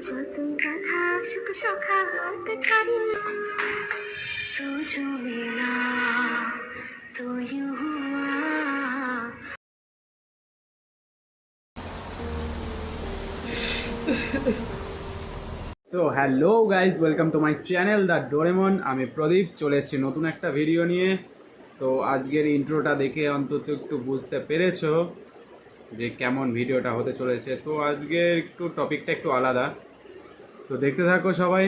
যতই বাধা সুখ সখা হাত ছাড়ি না তু जो मिला तो यूं हुआ। So hello guys, welcome to my channel the Doraemon. আমি প্রদীপ, চলে এসেছি নতুন একটা ভিডিও নিয়ে। তো আজকের ইন্ট্রোটা দেখে অন্তত একটু বুঝতে পেরেছো যে কেমন ভিডিওটা হতে চলেছে। তো আজকের একটু টপিকটা একটু আলাদা, তো দেখতে থাকো সবাই।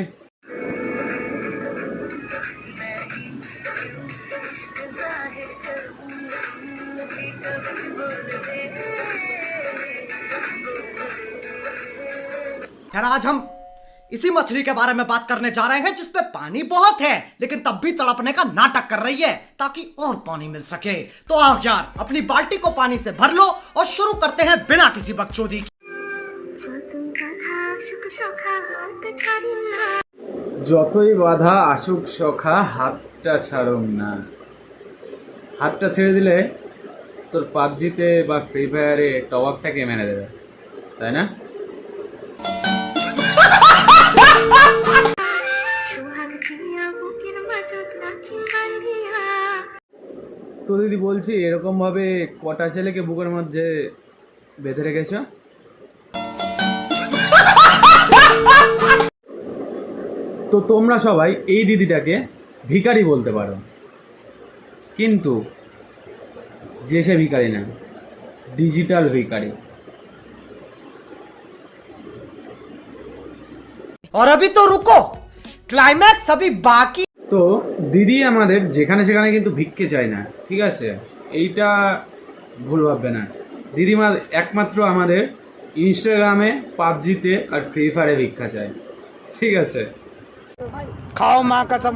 खैर आज हम इसी मछली के बारे में बात करने जा रहे हैं जिसपे पानी बहुत है लेकिन तब भी तड़पने का नाटक कर रही है ताकि और पानी मिल सके। तो आओ यार, अपनी बाल्टी को पानी से भर लो और शुरू करते हैं बिना किसी बकचोदी के। যতই বাধা আসুক সখা হাতটা ছাড়ুম না। হাতটা ছেড়ে দিলে তোর পাবজিতে বা ফ্রি ফায়ারে টপ আপটাকে মেনে দেবে, তাই না? তো দিদি বলছি, এরকম ভাবে কটা ছেলেকে বুকের মধ্যে বেঁধে রেখেছ? তো তোমরা সবাই এই দিদিটাকে ভিখারি বলতে পারো, কিন্তু যে সে ভিখারি না, ডিজিটাল ভিখারি। और अभी तो रुको, क्लाइमैक्स अभी बाकी। তো দিদি আমাদের যেখানে সেখানে কিন্তু ভিক্ষে চায় না, ঠিক আছে? এইটা ভুল ভাববে না। দিদিমা একমাত্র আমাদের ইনস্টাগ্রামে, পাবজিতে আর ফ্রি ফায়ারে ভিক্ষা চায়, ঠিক আছে? खाओ माँ कसम।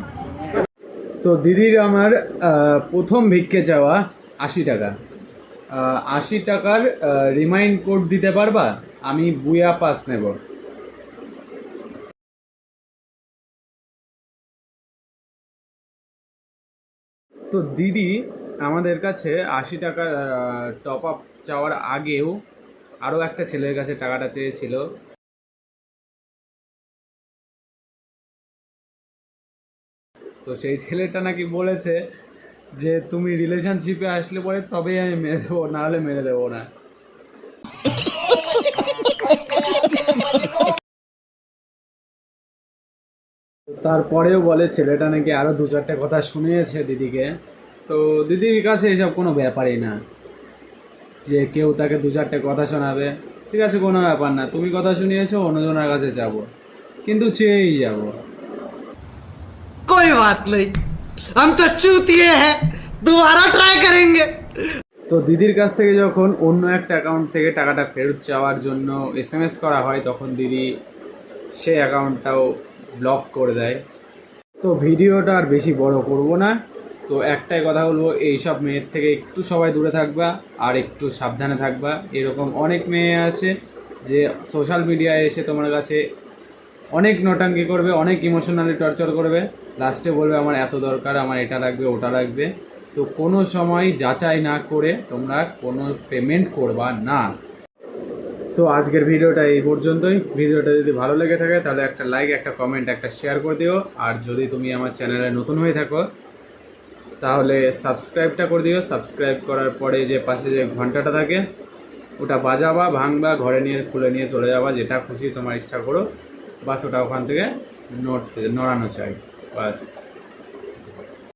তো দিদির আমার প্রথম ভিক্ষে চাওয়া 80 টাকা। 80 টাকার রিমাইন্ড কোড দিতে পারবা? আমি বুয়া পাস নেব। তো দিদি আমাদের কাছে 80 টাকা টপ আপ চাওয়ার আগেও আরও একটা ছেলের কাছে টাকাটা চেয়েছিল। তো সেই ছেলেটা নাকি বলেছে যে তুমি রিলেশনশিপে আসলে পরে তবেই আমি মেরে দেবো, না হলে মেরে দেবো না। তারপরেও বলে ছেলেটা নাকি আরো 2-4টে কথা শুনিয়েছে দিদিকে। তো দিদির কাছে এসব কোনো ব্যাপারই না যে কেউ তাকে 2-4টে কথা শোনাবে, ঠিক আছে? কোনো ব্যাপার না, তুমি কথা শুনিয়েছো, অন্যজনের কাছে যাব, কিন্তু চেয়েই যাব। कोई बात नहीं, हम तो चूतिए हैं, दोबारा ट्राई करेंगे। তো দিদির কাছ থেকে যখন অন্য একটা অ্যাকাউন্ট থেকে টাকাটা ফেরত চাওয়ার জন্য SMS করা হয়, তখন দিদি সেই অ্যাকাউন্টটাও ব্লক করে দেয়। তো ভিডিওটা আর বেশি বড় করব না। তো একটাই কথা বলবো, এইসব মেয়ের থেকে একটু সবাই দূরে থাকবা আর একটু সাবধানে থাকবা। এরকম অনেক মেয়ে আছে যে সোশ্যাল মিডিয়ায় এসে তোমার কাছে অনেক নোটাঙ্কি করবে, অনেক ইমোশনালি টর্চার করবে, লাস্টে বলবে আমার এত দরকার, আমার এটা লাগবে, ওটা লাগবে। তো কোনো সময় যাচাই না করে তোমরা কোনো পেমেন্ট করবা না। সো আজকের ভিডিওটা এই পর্যন্তই। ভিডিওটা যদি ভালো লেগে থাকে তাহলে একটা লাইক, একটা কমেন্ট, একটা শেয়ার করে দিও। আর যদি তুমি আমার চ্যানেলে নতুন হয়ে থাকো তাহলে সাবস্ক্রাইবটা করে দিও। সাবস্ক্রাইব করার পরে যে পাশে যে ঘন্টাটা থাকে ওটা বাজাবা, ভাঙবা, ঘরে নিয়ে খুলে নিয়ে চলে যাবা, যেটা খুশি তোমার ইচ্ছা করো, বাস ওটা ওখান থেকে নড়ানো চাই, বাস।